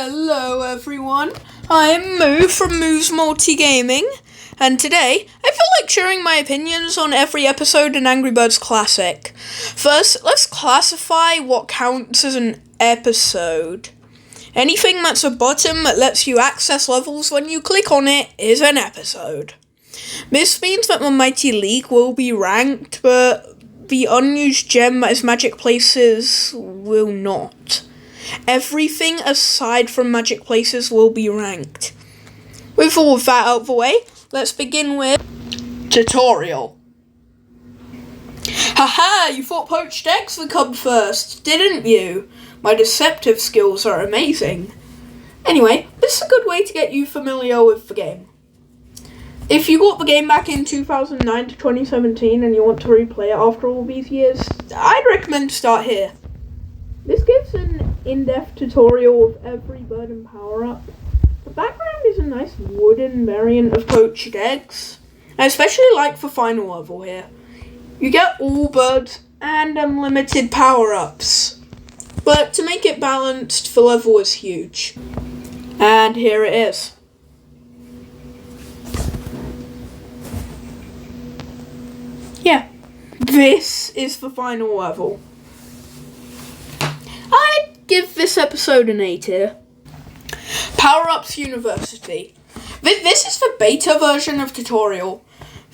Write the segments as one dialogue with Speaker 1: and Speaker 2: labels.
Speaker 1: Hello everyone, I'm Moo from Moo's Multi-Gaming, and today I feel like sharing my opinions on every episode in Angry Birds Classic. First, let's classify what counts as an episode. Anything that's a button that lets you access levels when you click on it is an episode. This means that the Mighty League will be ranked, but the unused gem that is Magic Places will not. Everything aside from Magic Places will be ranked. With all of that out of the way, let's begin with tutorial. Haha, you thought poached eggs would come first, didn't you? My deceptive skills are amazing. Anyway, this is a good way to get you familiar with the game. If you got the game back in 2009 to 2017 and you want to replay it after all these years, I'd recommend to start here. This gives an in-depth tutorial of every bird and power-up. The background is a nice wooden variant of poached eggs. I especially like the final level here. You get all birds and unlimited power-ups. But to make it balanced, the level is huge. And here it is. Yeah, this is the final level. I'd give this episode an A tier. Power-Ups University. This is the beta version of tutorial.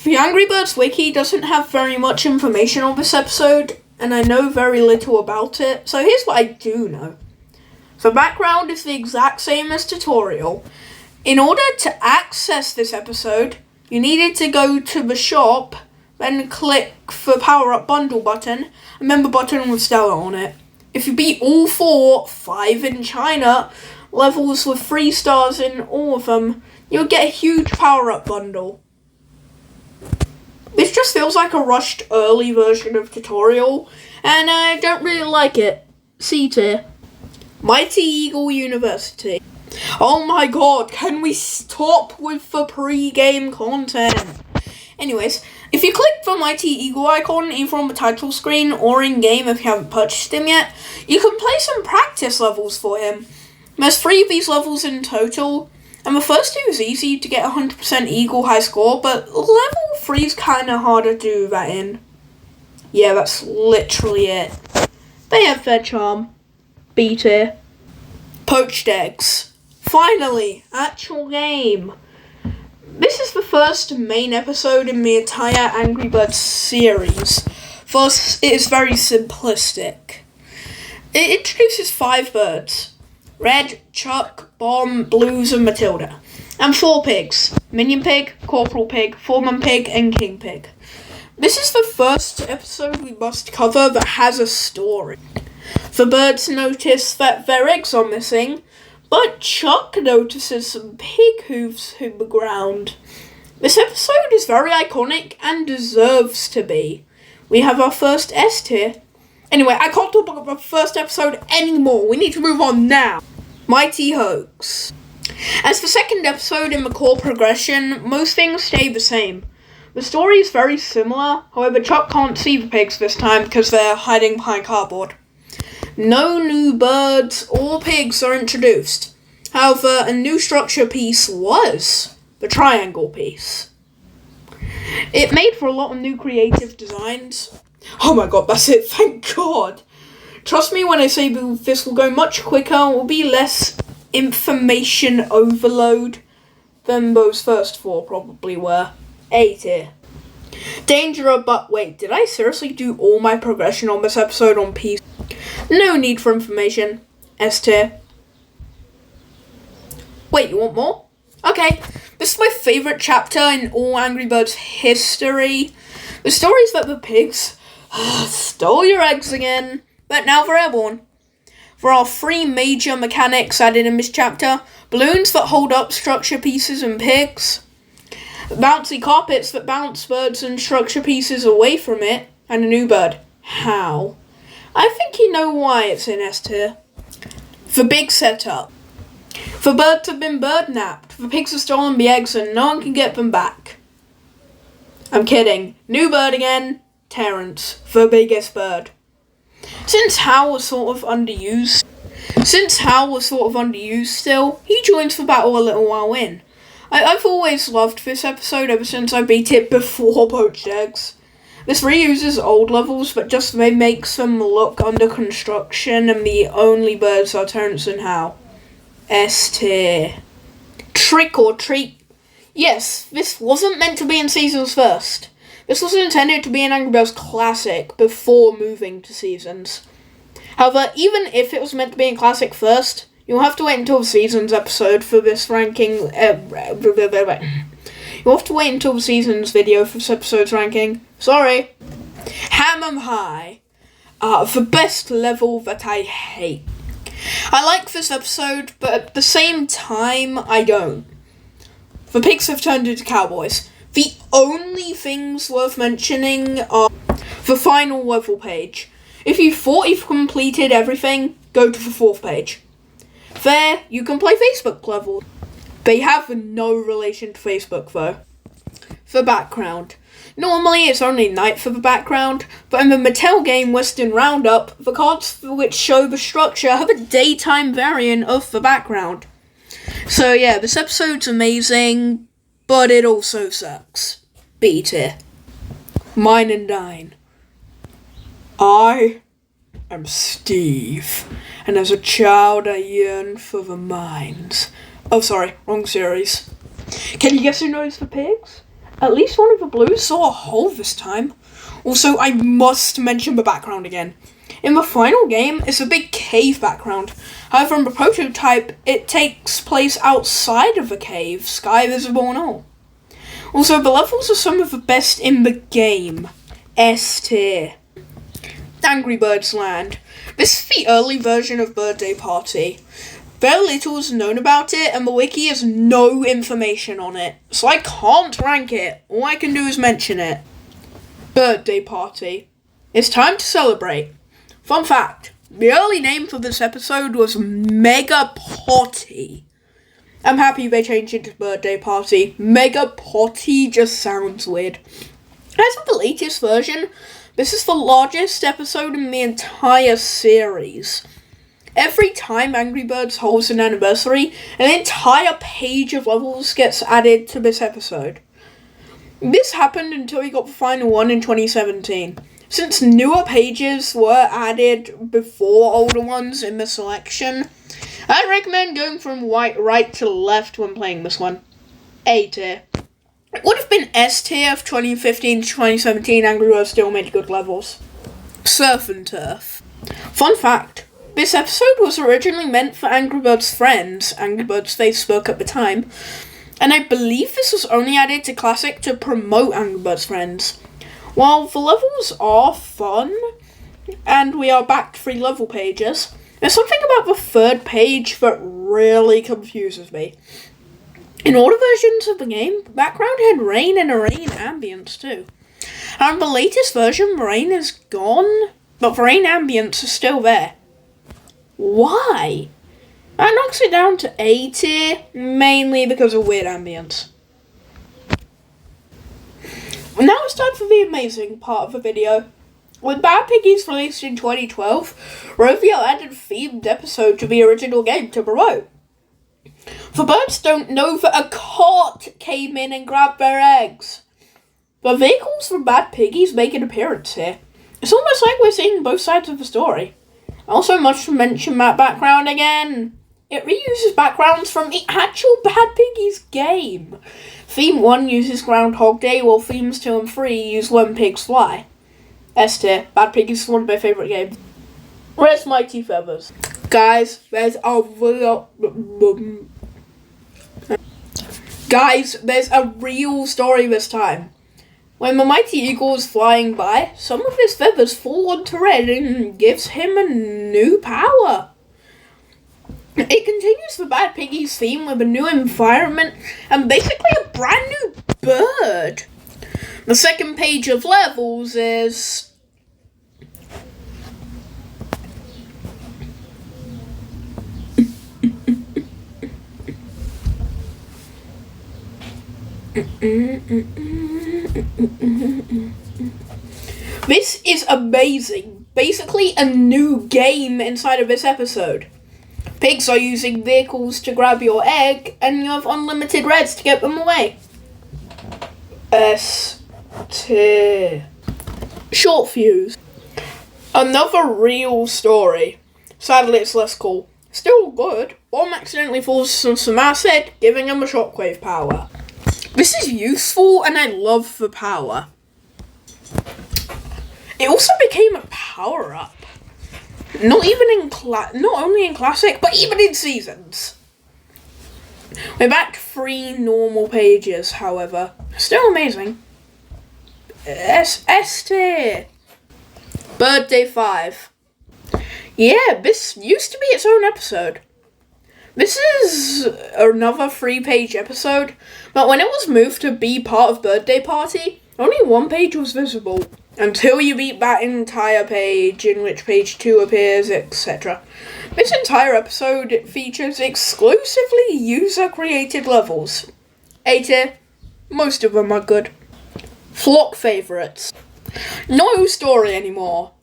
Speaker 1: The Angry Birds wiki doesn't have very much information on this episode, and I know very little about it, so here's what I do know. The background is the exact same as tutorial. In order to access this episode, you needed to go to the shop, then click the Power-Up Bundle button, and then the button with Stella on it. If you beat all 5 in China, levels with 3 stars in all of them, you'll get a huge power-up bundle. This just feels like a rushed early version of tutorial, and I don't really like it. C tier. Mighty Eagle University. Oh my god, can we stop with the pre-game content? Anyways, if you click the Mighty Eagle icon either on the title screen or in-game if you haven't purchased him yet, you can play some practice levels for him. There's 3 of these levels in total, and the first 2 is easy to get 100% Eagle high score, but level 3 is kinda harder to do that in. Yeah, that's literally it. They have their charm. B tier. Poached eggs. Finally, actual game. This is the first main episode in the entire Angry Birds series. Thus, it is very simplistic. It introduces 5 birds. Red, Chuck, Bomb, Blues, and Matilda. And 4 pigs. Minion Pig, Corporal Pig, Foreman Pig, and King Pig. This is the first episode we must cover that has a story. The birds notice that their eggs are missing, but Chuck notices some pig hooves in the ground. This episode is very iconic and deserves to be. We have our first S tier. Anyway, I can't talk about the first episode anymore. We need to move on now. Mighty Hoax. As the second episode in the core progression, most things stay the same. The story is very similar, however Chuck can't see the pigs this time because they're hiding behind cardboard. No new birds or pigs are introduced. However, a new structure piece was the triangle piece. It made for a lot of new creative designs. Oh my god, that's it, thank god. Trust me when I say this will go much quicker, it will be less information overload than those first 4 probably were. A tier. Danger, but wait, did I seriously do all my progression on this episode on PC? No need for information. S tier. Wait, you want more? Okay, this is my favourite chapter in all Angry Birds history. The story is that the pigs stole your eggs again, but now they're airborne. There are 3 major mechanics added in this chapter. Balloons that hold up structure pieces and pigs. Bouncy carpets that bounce birds and structure pieces away from it. And a new bird. How? I think you know why it's in S tier. The big setup. The birds have been bird-napped. The pigs have stolen the eggs and no one can get them back. I'm kidding. New bird again. Terrence, the biggest bird. Since Hal was sort of underused, Since Hal was sort of underused still, he joins for battle a little while in. I've always loved this episode ever since I beat it before Poached Eggs. This reuses old levels, but just makes them look under construction, and the only birds are Terrence and Hal. S tier. Trick or Treat. Yes, this wasn't meant to be in Seasons first. This was intended to be an Angry Birds classic before moving to Seasons. However, even if it was meant to be in Classic first, you'll have to wait until the Seasons episode for this ranking. You'll have to wait until the Seasons video for this episode's ranking. Sorry. Ham High. The best level that I hate. I like this episode, but at the same time, I don't. The pigs have turned into cowboys. The only things worth mentioning are the final level page. If you thought you've completed everything, go to the 4th page. There, you can play Facebook level. They have no relation to Facebook though. The background. Normally it's only night for the background, but in the Mattel game Western Roundup, the cards which show the structure have a daytime variant of the background. So yeah, this episode's amazing, but it also sucks. B tier. Mine and Dine. I am Steve, and as a child I yearned for the mines. Oh, sorry, wrong series. Can you guess who knows the pigs? At least one of the blues saw a hole this time. Also, I must mention the background again. In the final game, it's a big cave background. However, in the prototype, it takes place outside of the cave, sky visible and all. Also, the levels are some of the best in the game. S tier. Angry Birds Land. This is the early version of Birthday Party. Very little is known about it, and the wiki has no information on it, so I can't rank it. All I can do is mention it. Birthday Party. It's time to celebrate. Fun fact, the early name for this episode was Mega Potty. I'm happy they changed it to Birthday Party. Mega Potty just sounds weird. As for the latest version, this is the largest episode in the entire series. Every time Angry Birds holds an anniversary, an entire page of levels gets added to this episode. This happened until we got the final one in 2017. Since newer pages were added before older ones in the selection, I'd recommend going from right to left when playing this one. A tier. It would have been S tier if 2015 to 2017 Angry Birds still made good levels. Surf and Turf. Fun fact, this episode was originally meant for Angry Birds Friends, Angry Birds Facebook at the time, and I believe this was only added to Classic to promote Angry Birds Friends. While the levels are fun, and we are back to 3 level pages, there's something about the 3rd page that really confuses me. In older versions of the game, the background had rain and a rain ambience too. And in the latest version, the rain is gone, but the rain ambience is still there. Why? That knocks it down to A tier, mainly because of weird ambience. Now it's time for the amazing part of the video. With Bad Piggies released in 2012, Rovio added a themed episode to the original game to promote. The birds don't know that a cart came in and grabbed their eggs. The vehicles from Bad Piggies make an appearance here. It's almost like we're seeing both sides of the story. Also, much to mention that background again. It reuses backgrounds from the actual Bad Piggies game. Theme 1 uses Groundhog Day, while themes 2 and 3 use When Pigs Fly. S tier. Bad Piggies is one of my favourite games. Where's Mighty Feathers? Guys, there's a real story this time. When the mighty eagle is flying by, some of his feathers fall onto Red and gives him a new power. It continues the Bad Piggies theme with a new environment and basically a brand new bird. The 2nd page of levels is... This is amazing. Basically a new game inside of this episode. Pigs are using vehicles to grab your egg, and you have unlimited reds to get them away. S tier. Short fuse. Another real story. Sadly, it's less cool. Still good. Bomb accidentally falls on some acid, giving him a shockwave power. This is useful, and I love the power. It also became a power-up. Not only in Classic, but even in Seasons. We're back 3 normal pages, however. Still amazing. S tier. Birthday 5. Yeah, this used to be its own episode. This is another 3-page episode, but when it was moved to be part of Birthday Party, only 1 page was visible, until you beat that entire page, in which page 2 appears, etc. This entire episode features exclusively user-created levels. A tier. Most of them are good. Flock favourites. No story anymore.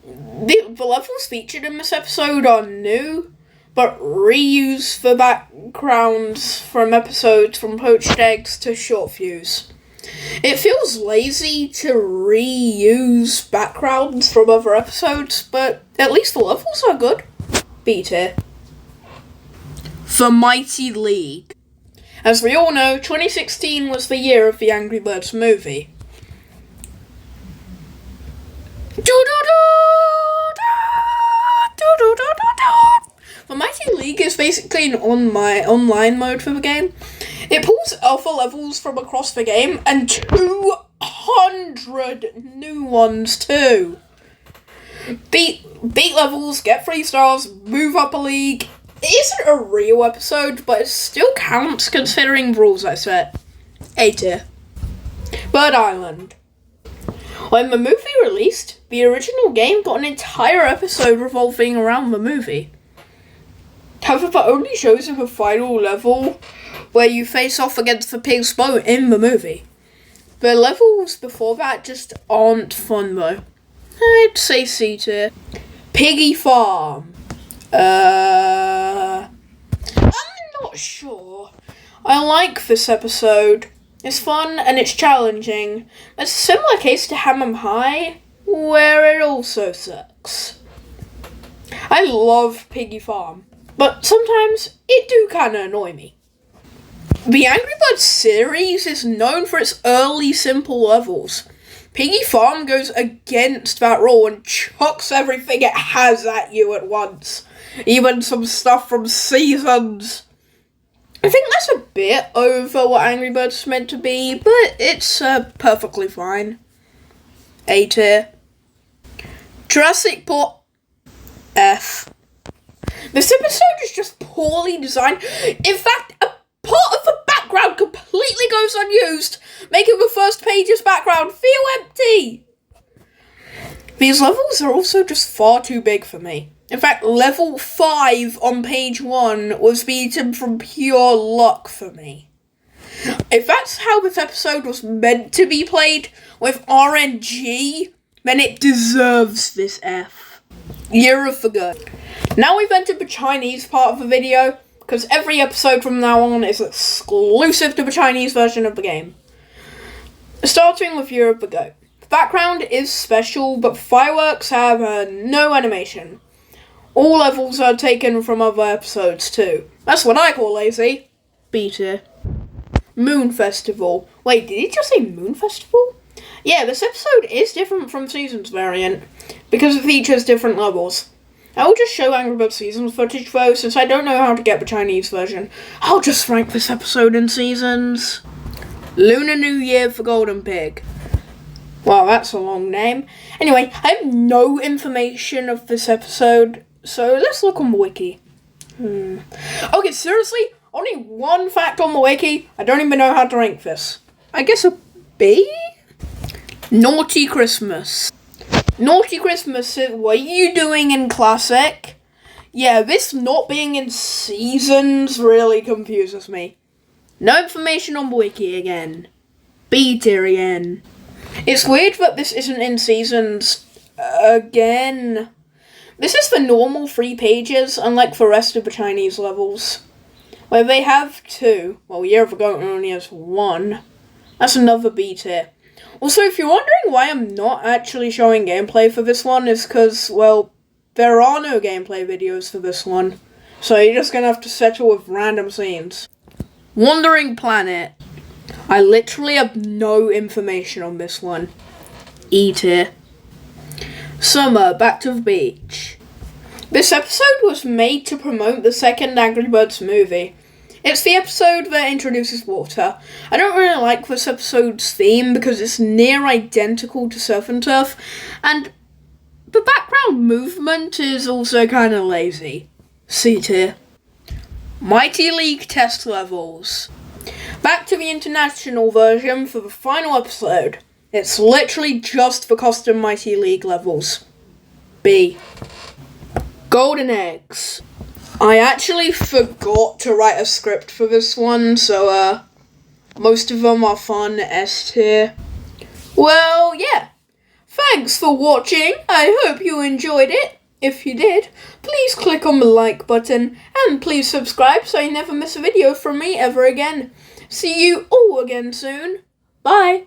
Speaker 1: The levels featured in this episode are new, but reuse the backgrounds from episodes from Poached Eggs to Short Fuse. It feels lazy to reuse backgrounds from other episodes, but at least the levels are good. B tier. The Mighty League. As we all know, 2016 was the year of the Angry Birds movie. The Mighty League is basically an online mode for the game. It pulls alpha levels from across the game and 200 new ones too. Beat levels, get 3 stars, move up a league. It isn't a real episode, but it still counts considering the rules I set. A tier. Bird Island. When the movie released, the original game got an entire episode revolving around the movie. However, that only shows in the final level where you face off against the pig's boat in the movie. The levels before that just aren't fun though. I'd say C tier. Piggy Farm. I'm not sure. I like this episode. It's fun and it's challenging. It's a similar case to M.M.G, where it also sucks. I love Piggy Farm, but sometimes it do kinda annoy me. The Angry Birds series is known for its early simple levels. Piggy Farm goes against that rule and chucks everything it has at you at once. Even some stuff from Seasons. I think that's a bit over what Angry Birds is meant to be, but it's perfectly fine. A tier. Jurassic Park. F. This episode is just poorly designed. In fact, a part of the background completely goes unused, making the first page's background feel empty. These levels are also just far too big for me. In fact, level 5 on page 1 was beaten from pure luck for me. If that's how this episode was meant to be played, with RNG, then it deserves this F. Year of the Goat. Now we've entered the Chinese part of the video, because every episode from now on is exclusive to the Chinese version of the game. Starting with Year of the Goat. The background is special, but fireworks have no animation. All levels are taken from other episodes too. That's what I call lazy. B tier. Moon Festival. Wait, did he just say Moon Festival? Yeah, this episode is different from Seasons variant, because it features different levels. I will just show Angry Birds Seasons footage though, since I don't know how to get the Chinese version. I'll just rank this episode in Seasons. Lunar New Year for Golden Pig. Wow, that's a long name. Anyway, I have no information of this episode, so let's look on the wiki. Okay, seriously? Only one fact on the wiki? I don't even know how to rank this. I guess a B? Naughty Christmas. Naughty Christmas, what are you doing in Classic? Yeah, this not being in Seasons really confuses me. No information on the wiki again. B tier again. It's weird that this isn't in Seasons again. This is for normal 3 pages, unlike the rest of the Chinese levels, where they have 2. Well, Year of the Goat only has 1. That's another B tier. Also, if you're wondering why I'm not actually showing gameplay for this one, is because, well, there are no gameplay videos for this one. So you're just gonna have to settle with random scenes. Wandering Planet. I literally have no information on this one. E tier. Summer, Back to the Beach. This episode was made to promote the second Angry Birds movie. It's the episode that introduces water. I don't really like this episode's theme because it's near identical to Surf and Turf, and the background movement is also kind of lazy. C tier. Mighty League test levels. Back to the international version for the final episode. It's literally just the custom Mighty League levels. B. Golden Eggs. I actually forgot to write a script for this one, so most of them are fun. S tier. Well, yeah. Thanks for watching. I hope you enjoyed it. If you did, please click on the like button and please subscribe so you never miss a video from me ever again. See you all again soon. Bye.